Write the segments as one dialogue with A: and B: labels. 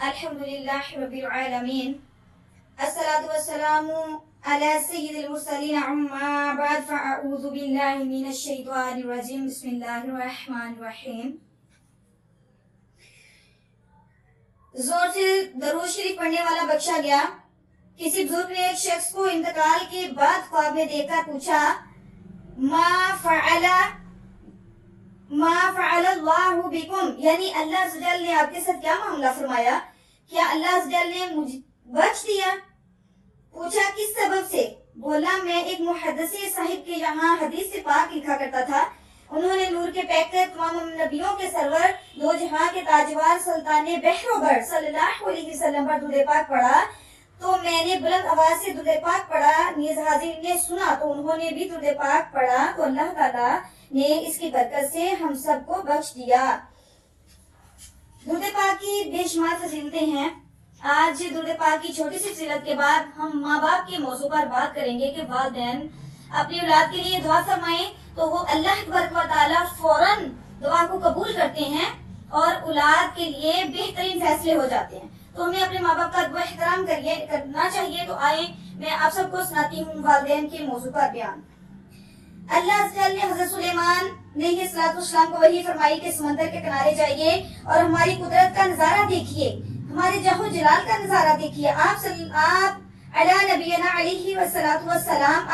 A: الحمدللہ رب العالمین الصلاۃ والسلام علی سید المرسلین اما بعد فاعوذ باللہ من الشیطان الرجیم بسم اللہ الرحمن الرحیم۔ زور سے درود شریف پڑھنے والا بخشا گیا۔ کسی بزرگ نے ایک شخص کو انتقال کے بعد خواب میں دیکھ کر پوچھا ما فعل اللہ بکم، یعنی اللہ عز و جل نے آپ کے ساتھ کیا معاملہ فرمایا؟ کیا اللہ عز و جل نے مجھے بخش دیا؟ پوچھا کس سبب سے؟ بولا میں ایک محدث صاحب کے یہاں حدیث پاک لکھا کرتا تھا، انہوں نے نور کے پیکر تمام نبیوں کے سرور دو جہاں کے تاجوار سلطان بحر و بر صلی اللہ علیہ وسلم پر درود پاک پڑھا تو میں نے بلند آواز سے درود پاک پڑھا، نیز حاضرین نے سنا تو انہوں نے بھی درود پاک پڑھا تو اللہ تعالیٰ نے اس کی برکت سے ہم سب کو بخش دیا۔ درود پاک کی بے شمار فضیلتیں ہیں۔ آج درود پاک کی چھوٹی سی فضیلت کے بعد ہم ماں باپ کے موضوع پر بات کریں گے کہ والدین اپنی اولاد کے لیے دعا فرمائیں تو وہ اللہ تبارک و تعالیٰ فوراً دعا کو قبول کرتے ہیں اور اولاد کے لیے بہترین فیصلے ہو جاتے ہیں۔ تو ہمیں اپنے ماں باپ کا ادب و احترام کرنا چاہیے۔ تو آئیں میں آپ سب کو سناتی ہوں والدین کے موضوع پر بیان۔ اللہ عز و جل نے حضرت سلیمان علیہ السلام کو وحی فرمائی کہ سمندر کے کنارے جائیے اور ہماری قدرت کا نظارہ دیکھیے، ہمارے جاہ و جلال کا نظارہ دیکھیے۔ آپ علی نبینا علیہ والسلام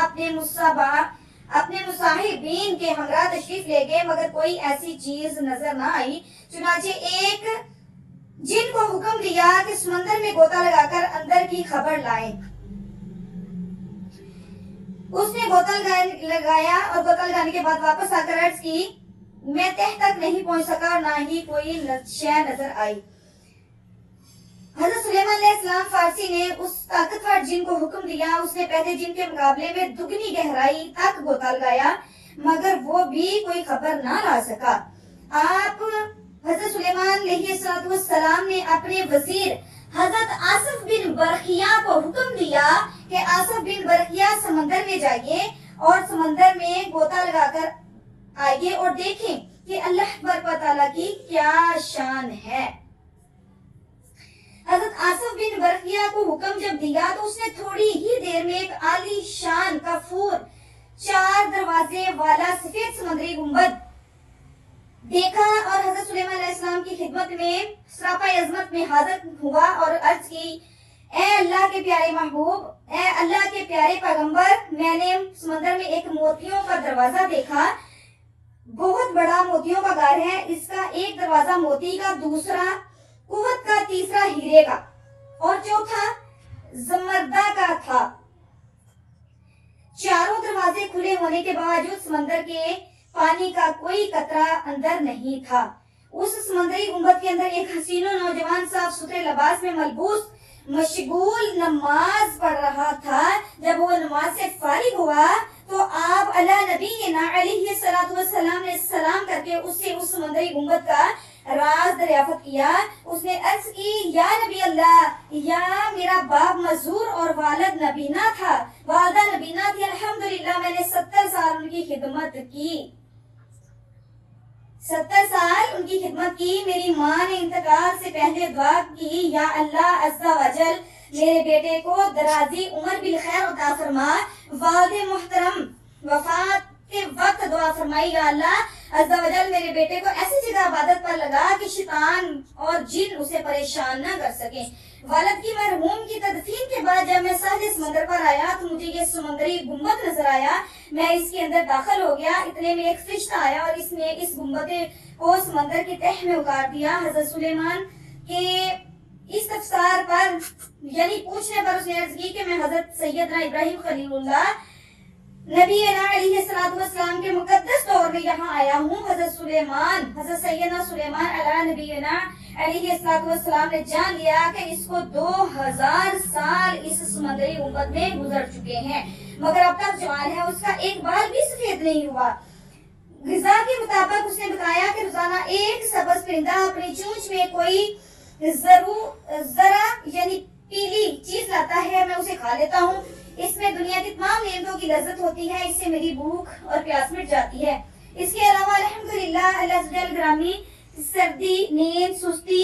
A: اپنے مصاحبین کے ہمراہ تشریف لے گئے مگر کوئی ایسی چیز نظر نہ آئی، چنانچہ ایک جن کو حکم دیا کہ سمندر میں غوطہ لگا کر اندر کی خبر لائیں۔ اس نے غوطہ لگایا اور غوطہ لگانے کے بعد واپس آ کر عرض کی میں تہ تک نہیں پہنچ سکا اور نہ ہی کوئی شے نظر آئی۔ حضرت سلیمان علیہ السلام فارسی نے اس طاقتور جن کو حکم دیا، اس نے پہلے جن کے مقابلے میں دگنی گہرائی تک غوطہ لگایا مگر وہ بھی کوئی خبر نہ لا سکا۔ آپ حضرت سلیمان علیہ السلام نے اپنے وزیر حضرت آصف بن برخیہ کو حکم دیا کہ آصف بن برخیہ سمندر میں جائیے اور سمندر میں غوطہ لگا کر آئیے اور دیکھیں کہ اللہ تبارک و تعالیٰ کی کیا شان ہے۔ حضرت آصف بن برخیہ کو حکم جب دیا تو اس نے تھوڑی ہی دیر میں ایک عالی شان کافور 4 دروازے والا سفید سمندری گنبد دیکھا اور حضرت سلیمان علیہ السلام کی خدمت میں سراپا عظمت میں حاضر ہوا اور عرض کی اے اللہ کے پیارے محبوب، اے اللہ کے پیارے پیغمبر، میں نے سمندر میں ایک موتیوں کا دروازہ دیکھا، بہت بڑا موتیوں کا غار ہے، اس کا ایک دروازہ موتی کا، دوسرا قوت کا، تیسرا ہیرے کا اور چوتھا زمردہ کا تھا۔ چاروں دروازے کھلے ہونے کے باوجود سمندر کے پانی کا کوئی قطرہ اندر نہیں تھا۔ اس سمندری گنبد کے اندر ایک حسین و نوجوان صاف ستھرے لباس میں ملبوس مشغول نماز پڑھ رہا تھا۔ جب وہ نماز سے فارغ ہوا تو آپ علی نبینا علیہ السلام نے سلام کر کے اس سے اس سمندری گنبد کا راز دریافت کیا۔ اس نے عرض کی یا نبی اللہ، یا میرا باپ مزور اور والد نبینا تھا، والدہ نبینا تھی، الحمدللہ میں نے 70 سال ان کی خدمت کی، 70 سال ان کی خدمت کی۔ میری ماں نے انتقال سے پہلے دعا کی یا اللہ عز و جل میرے بیٹے کو درازی عمر بالخیر عطا فرما۔ والد محترم وفات کے وقت دعا فرمائی یا اللہ عز و جل میرے بیٹے کو ایسی جگہ عبادت پر لگا کہ شیطان اور جن اسے پریشان نہ کر سکیں۔ والد کی مرحوم کی تدفین کے بعد جب میں ساحل سمندر پر آیا تو مجھے یہ سمندری گنبد نظر آیا، میں اس کے اندر داخل ہو گیا، اتنے میں ایک فرشتہ آیا اور اس نے اس گنبد کو سمندر کی تہ میں اتار دیا۔ حضرت سلیمان کے اس تفسیر پر یعنی پوچھنے پر اس نے عرض کی کہ میں حضرت سیدنا ابراہیم خلیل اللہ نبی علیہ السلام کے مقدس دور میں یہاں آیا ہوں۔ حضرت سیدنا سلیمان علیہ نبینا علیہ السلام نے جان لیا کہ اس کو 2000 سال اس سمندری گنبد میں گزر چکے ہیں مگر اب تک جوان ہے، اس کا ایک بال بھی سفید نہیں ہوا۔ غذا کے مطابق اس نے بتایا کہ روزانہ ایک سبز پرندہ اپنی چونچ میں کوئی ذرا یعنی پیلی چیز لاتا ہے، میں اسے کھا لیتا ہوں، اس میں دنیا کی تمام نعمتوں کی لذت ہوتی ہے، اس سے میری بھوک اور پیاس مٹ جاتی ہے۔ اس کے علاوہ الحمدللہ اللہ جل گرامی سردی، نیند، سستی،